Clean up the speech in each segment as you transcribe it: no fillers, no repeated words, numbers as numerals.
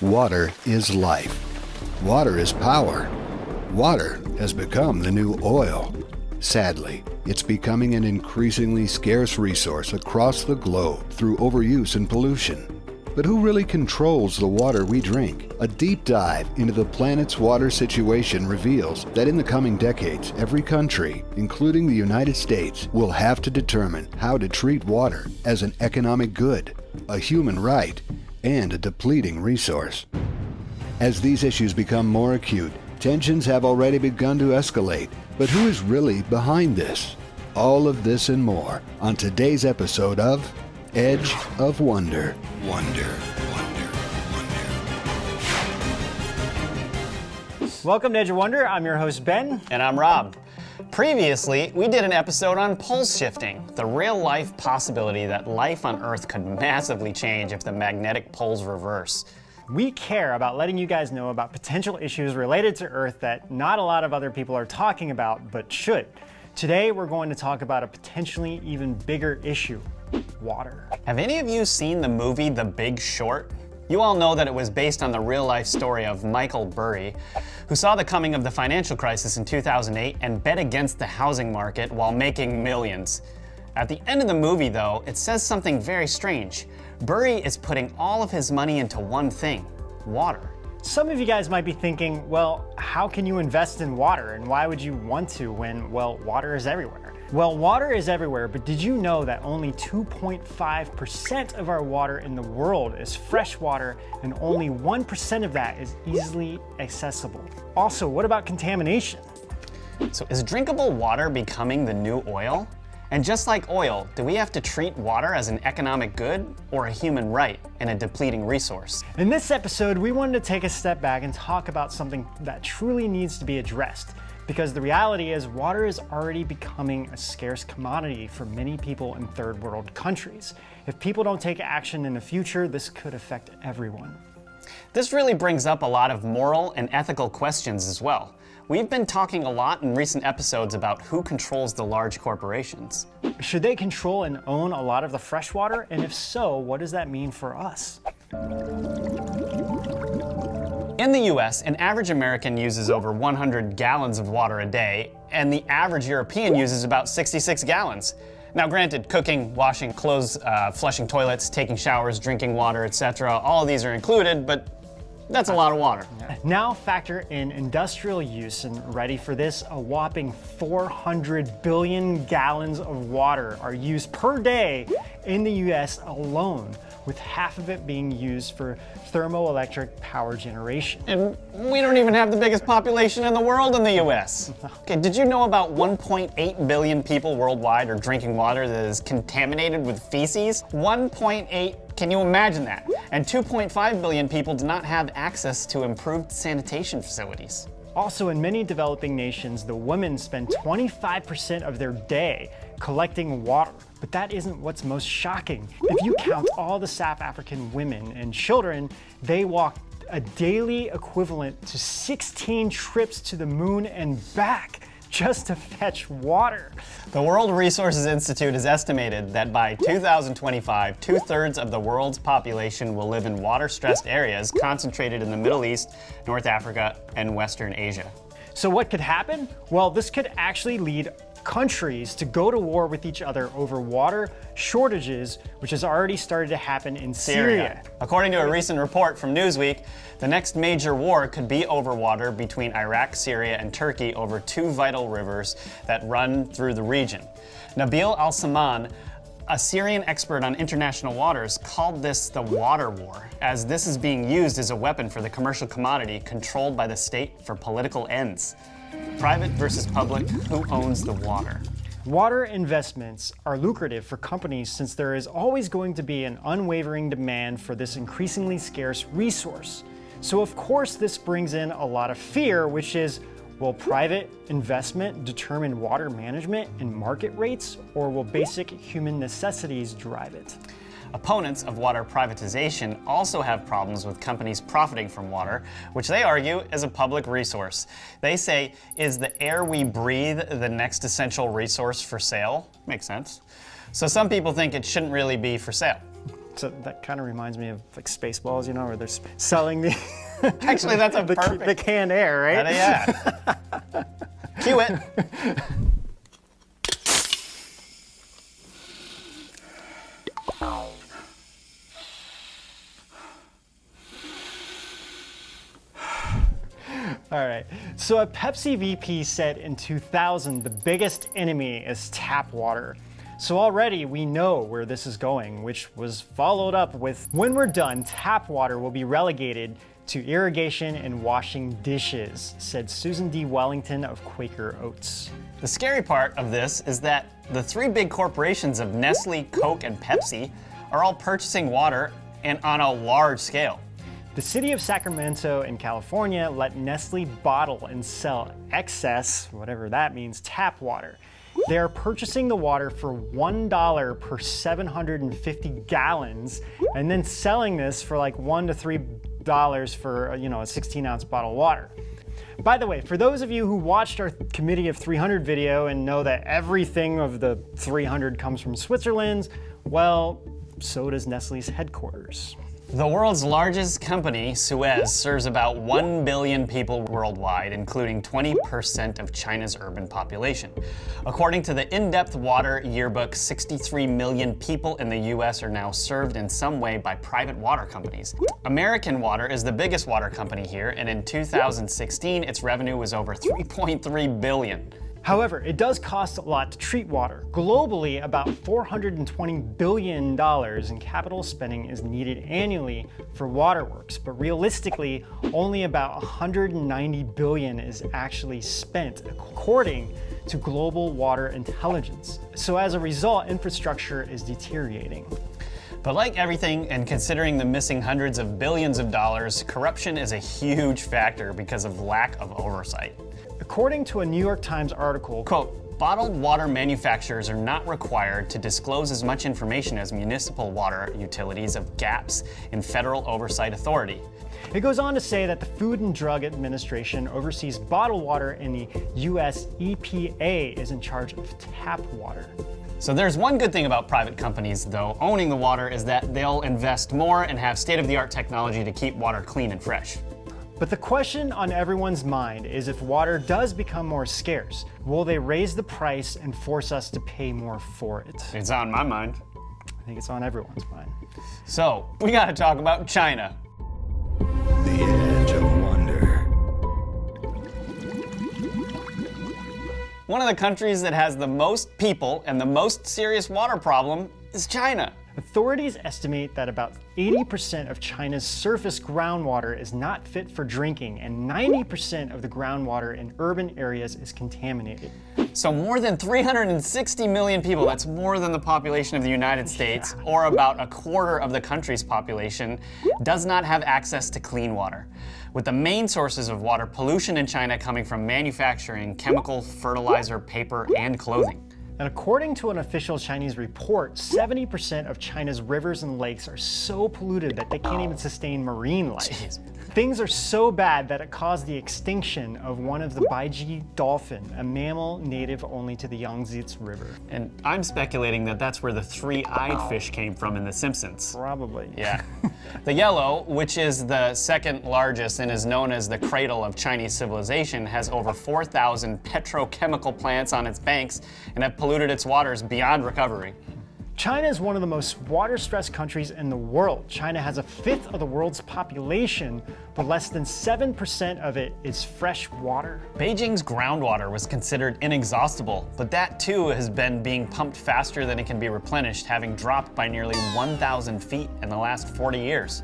Water is life. Water is power. Water has become the new oil. Sadly, it's becoming an increasingly scarce resource across the globe through overuse and pollution. But who really controls the water we drink? A deep dive into the planet's water situation reveals that in the coming decades, every country, including the United States, will have to determine how to treat water as an economic good, a human right, and a depleting resource. As these issues become more acute, tensions have already begun to escalate. But who is really behind this? All of this and more on today's episode of Edge of Wonder. Welcome to Edge of Wonder. I'm your host, Ben. And I'm Rob. Previously, we did an episode on pole shifting, the real-life possibility that life on Earth could massively change if the magnetic poles reverse. We care about letting you guys know about potential issues related to Earth that not a lot of other people are talking about, but should. Today, we're going to talk about a potentially even bigger issue: water. Have any of you seen the movie The Big Short? You all know that it was based on the real-life story of Michael Burry, who saw the coming of the financial crisis in 2008 and bet against the housing market while making millions. At the end of the movie, though, it says something very strange. Burry is putting all of his money into one thing: water. Some of you guys might be thinking, well, how can you invest in water, and why would you want to when, well, water is everywhere? Well, water is everywhere, but did you know that only 2.5% of our water in the world is fresh water, and only 1% of that is easily accessible? Also, what about contamination? So is drinkable water becoming the new oil? And just like oil, do we have to treat water as an economic good or a human right and a depleting resource? In this episode, we wanted to take a step back and talk about something that truly needs to be addressed. Because the reality is, water is already becoming a scarce commodity for many people in third world countries. If people don't take action in the future, this could affect everyone. This really brings up a lot of moral and ethical questions as well. We've been talking a lot in recent episodes about who controls the large corporations. Should they control and own a lot of the fresh water? And if so, what does that mean for us? In the US, an average American uses over 100 gallons of water a day, and the average European uses about 66 gallons. Now granted, cooking, washing clothes, flushing toilets, taking showers, drinking water, etc., all of these are included, but that's a lot of water. Now factor in industrial use, and ready for this, a whopping 400 billion gallons of water are used per day in the US alone, with half of it being used for thermoelectric power generation. And we don't even have the biggest population in the world in the US. Okay, did you know about 1.8 billion people worldwide are drinking water that is contaminated with feces? 1.8, can you imagine that? And 2.5 billion people do not have access to improved sanitation facilities. Also, in many developing nations, the women spend 25% of their day collecting water. But that isn't what's most shocking. If you count all the South African women and children, they walk a daily equivalent to 16 trips to the moon and back just to fetch water. The World Resources Institute has estimated that by 2025, 2/3 of the world's population will live in water-stressed areas concentrated in the Middle East, North Africa, and Western Asia. So what could happen? Well, this could actually lead countries to go to war with each other over water shortages, which has already started to happen in Syria. According to a recent report from Newsweek, the next major war could be over water between Iraq, Syria, and Turkey over two vital rivers that run through the region. Nabil al-Saman, a Syrian expert on international waters, called this the water war, as this is being used as a weapon for the commercial commodity controlled by the state for political ends. Private versus public, who owns the water? Water investments are lucrative for companies since there is always going to be an unwavering demand for this increasingly scarce resource. So of course this brings in a lot of fear, which is, will private investment determine water management and market rates, or will basic human necessities drive it? Opponents of water privatization also have problems with companies profiting from water, which they argue is a public resource. They say, is the air we breathe the next essential resource for sale? Makes sense. So some people think it shouldn't really be for sale. So that kind of reminds me of like Spaceballs, you know, where they're selling the Actually, that's a perfect. the canned air, right? Yeah. Cue it. All right. So a Pepsi VP said in 2000, the biggest enemy is tap water. So already we know where this is going, which was followed up with, when we're done, tap water will be relegated to irrigation and washing dishes, said Susan D. Wellington of Quaker Oats. The scary part of this is that the three big corporations of Nestle, Coke, and Pepsi are all purchasing water and on a large scale. The city of Sacramento in California let Nestle bottle and sell excess, whatever that means, tap water. They are purchasing the water for $1 per 750 gallons and then selling this for like $1 to $3 for a 16-ounce bottle of water. By the way, for those of you who watched our Committee of 300 video and know that everything of the 300 comes from Switzerland, well, so does Nestle's headquarters. The world's largest company, Suez, serves about 1 billion people worldwide, including 20% of China's urban population. According to the In-Depth Water Yearbook, 63 million people in the US are now served in some way by private water companies. American Water is the biggest water company here, and in 2016, its revenue was over $3.3 billion. However, it does cost a lot to treat water. Globally, about $420 billion in capital spending is needed annually for waterworks, but realistically, only about $190 billion is actually spent, according to Global Water Intelligence. So as a result, infrastructure is deteriorating. But like everything, and considering the missing hundreds of billions of dollars, corruption is a huge factor because of lack of oversight. According to a New York Times article, quote, bottled water manufacturers are not required to disclose as much information as municipal water utilities of gaps in federal oversight authority. It goes on to say that the Food and Drug Administration oversees bottled water and the US EPA is in charge of tap water. So there's one good thing about private companies, though, owning the water, is that they'll invest more and have state-of-the-art technology to keep water clean and fresh. But the question on everyone's mind is, if water does become more scarce, will they raise the price and force us to pay more for it? It's on my mind. I think it's on everyone's mind. So, we gotta talk about China. The edge of wonder. One of the countries that has the most people and the most serious water problem is China. Authorities estimate that about 80% of China's surface groundwater is not fit for drinking, and 90% of the groundwater in urban areas is contaminated. So more than 360 million people, that's more than the population of the United States, or about a quarter of the country's population, does not have access to clean water. With the main sources of water pollution in China coming from manufacturing, chemical, fertilizer, paper, and clothing. And according to an official Chinese report, 70% of China's rivers and lakes are so polluted that they can't even sustain marine life. Jeez. Things are so bad that it caused the extinction of one of the baiji dolphin, a mammal native only to the Yangtze River. And I'm speculating that that's where the three-eyed fish came from in The Simpsons. Probably. Yeah. The yellow, which is the second largest and is known as the cradle of Chinese civilization, has over 4,000 petrochemical plants on its banks and have polluted its waters beyond recovery. China is one of the most water-stressed countries in the world. China has a fifth of the world's population, but less than 7% of it is fresh water. Beijing's groundwater was considered inexhaustible, but that too has been being pumped faster than it can be replenished, having dropped by nearly 1,000 feet in the last 40 years.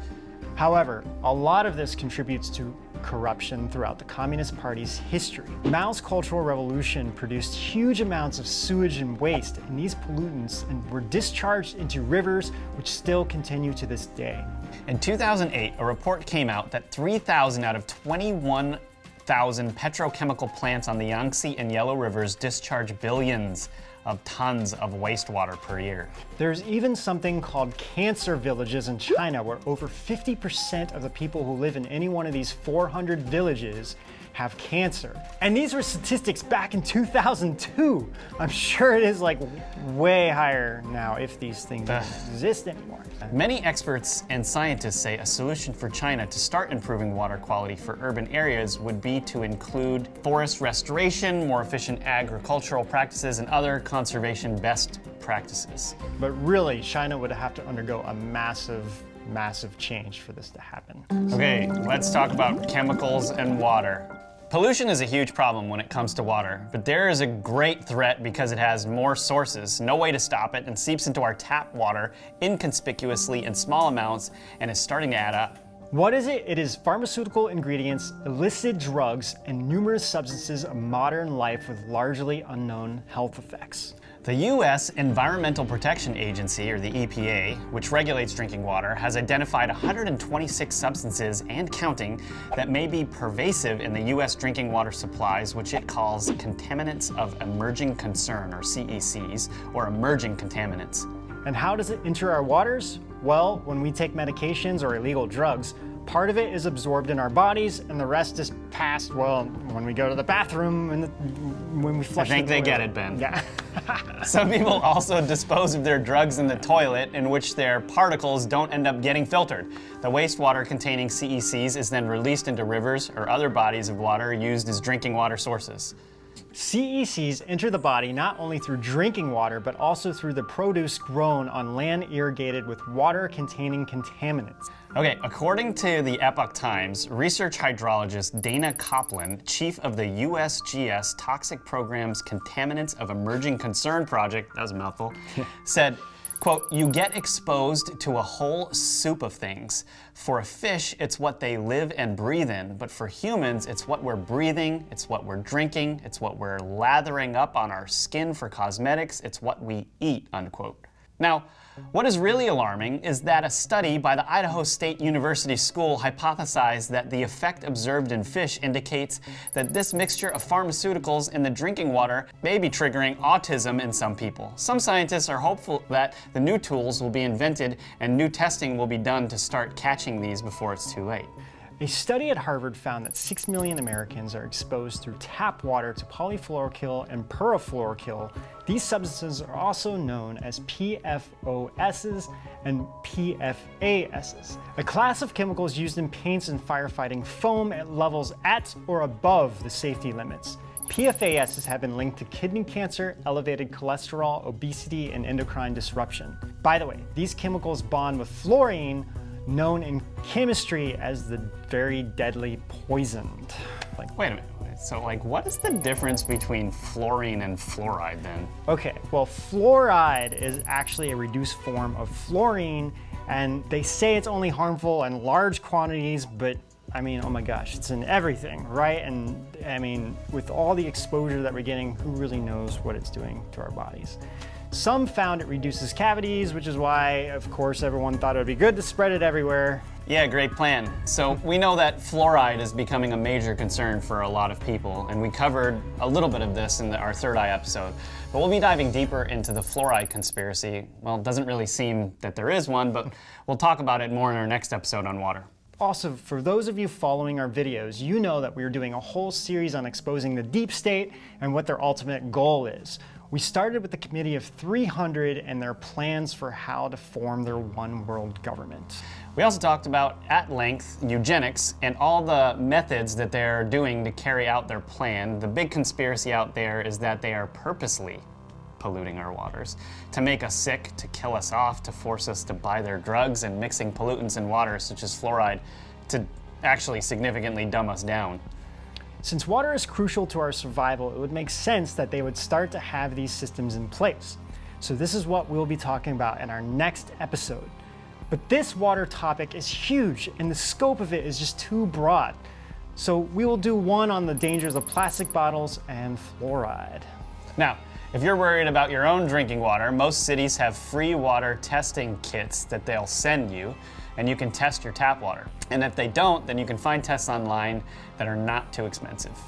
However, a lot of this contributes to corruption throughout the Communist Party's history. Mao's Cultural Revolution produced huge amounts of sewage and waste, and these pollutants were discharged into rivers, which still continue to this day. In 2008, a report came out that 3,000 out of 21,000 petrochemical plants on the Yangtze and Yellow Rivers discharge billions of tons of wastewater per year. There's even something called cancer villages in China, where over 50% of the people who live in any one of these 400 villages have cancer. And these were statistics back in 2002. I'm sure it is like way higher now if these things don't exist anymore. Many experts and scientists say a solution for China to start improving water quality for urban areas would be to include forest restoration, more efficient agricultural practices, and other conservation best practices. But really, China would have to undergo a massive change for this to happen. Okay, let's talk about chemicals and water. Pollution is a huge problem when it comes to water, but there is a great threat because it has more sources, no way to stop it, and seeps into our tap water inconspicuously in small amounts and is starting to add up. What is it? It is pharmaceutical ingredients, illicit drugs, and numerous substances of modern life with largely unknown health effects. The U.S. Environmental Protection Agency, or the EPA, which regulates drinking water, has identified 126 substances and counting that may be pervasive in the U.S. drinking water supplies, which it calls contaminants of emerging concern, or CECs, or emerging contaminants. And how does it enter our waters? Well, when we take medications or illegal drugs, part of it is absorbed in our bodies, and the rest is passed, well, when we go to the bathroom and when we flush. I think the they toilet. get it, Ben. Yeah. Some people also dispose of their drugs in the toilet, in which their particles don't end up getting filtered. The wastewater containing CECs is then released into rivers or other bodies of water used as drinking water sources. CECs enter the body not only through drinking water, but also through the produce grown on land irrigated with water containing contaminants. Okay, according to the Epoch Times, research hydrologist Dana Copland, chief of the USGS Toxic Program's Contaminants of Emerging Concern Project, that was a mouthful, said, quote, "You get exposed to a whole soup of things. For a fish, it's what they live and breathe in, but for humans, it's what we're breathing, it's what we're drinking, it's what we're lathering up on our skin for cosmetics, it's what we eat," unquote. Now, what is really alarming is that a study by the Idaho State University School hypothesized that the effect observed in fish indicates that this mixture of pharmaceuticals in the drinking water may be triggering autism in some people. Some scientists are hopeful that the new tools will be invented and new testing will be done to start catching these before it's too late. A study at Harvard found that 6 million Americans are exposed through tap water to polyfluoroalkyl and perfluoroalkyl. These substances are also known as PFOSs and PFASs, a class of chemicals used in paints and firefighting foam at levels at or above the safety limits. PFASs have been linked to kidney cancer, elevated cholesterol, obesity, and endocrine disruption. By the way, these chemicals bond with fluorine, known in chemistry as the very deadly poison. Wait a minute. So, what is the difference between fluorine and fluoride then? Okay, well, fluoride is actually a reduced form of fluorine, and they say it's only harmful in large quantities, but I mean, oh my gosh, it's in everything, right? And I mean, with all the exposure that we're getting, who really knows what it's doing to our bodies? Some found it reduces cavities, which is why, of course, everyone thought it would be good to spread it everywhere. Yeah, great plan. So we know that fluoride is becoming a major concern for a lot of people, and we covered a little bit of this in our Third Eye episode. But we'll be diving deeper into the fluoride conspiracy. Well, it doesn't really seem that there is one, but we'll talk about it more in our next episode on water. Also, for those of you following our videos, you know that we're doing a whole series on exposing the deep state and what their ultimate goal is. We started with the Committee of 300 and their plans for how to form their one world government. We also talked about, at length, eugenics and all the methods that they're doing to carry out their plan. The big conspiracy out there is that they are purposely polluting our waters to make us sick, to kill us off, to force us to buy their drugs, and mixing pollutants in water, such as fluoride, to actually significantly dumb us down. Since water is crucial to our survival, it would make sense that they would start to have these systems in place. So this is what we'll be talking about in our next episode. But this water topic is huge, and the scope of it is just too broad. So we will do one on the dangers of plastic bottles and fluoride. Now, if you're worried about your own drinking water, most cities have free water testing kits that they'll send you, and you can test your tap water. And if they don't, then you can find tests online that are not too expensive.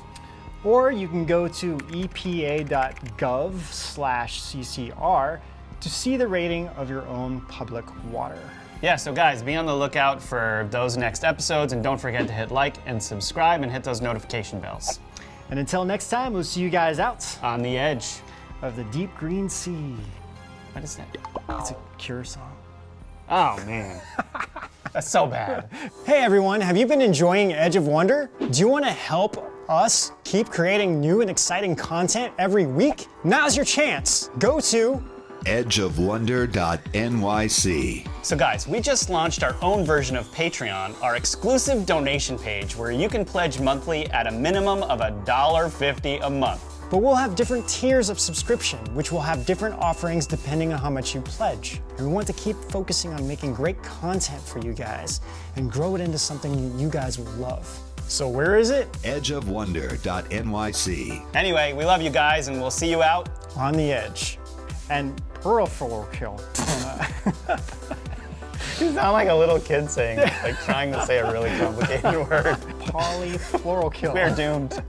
Or you can go to epa.gov/CCR to see the rating of your own public water. Yeah, so guys, be on the lookout for those next episodes, and don't forget to hit like and subscribe and hit those notification bells. And until next time, we'll see you guys out On the edge. of the deep green sea. What is that? It's a Cure song. Oh, man. That's so bad. Hey everyone, have you been enjoying Edge of Wonder? Do you want to help us keep creating new and exciting content every week? Now's your chance. Go to edgeofwonder.nyc. So guys, we just launched our own version of Patreon, our exclusive donation page where you can pledge monthly at a minimum of $1.50 a month. But we'll have different tiers of subscription, which will have different offerings depending on how much you pledge. And we want to keep focusing on making great content for you guys and grow it into something you guys will love. So where is it? edgeofwonder.nyc. Anyway, we love you guys, and we'll see you out. On the edge. And pearl kill. You sound like a little kid saying, like trying to say a really complicated word. Polyfluorokill. We're doomed.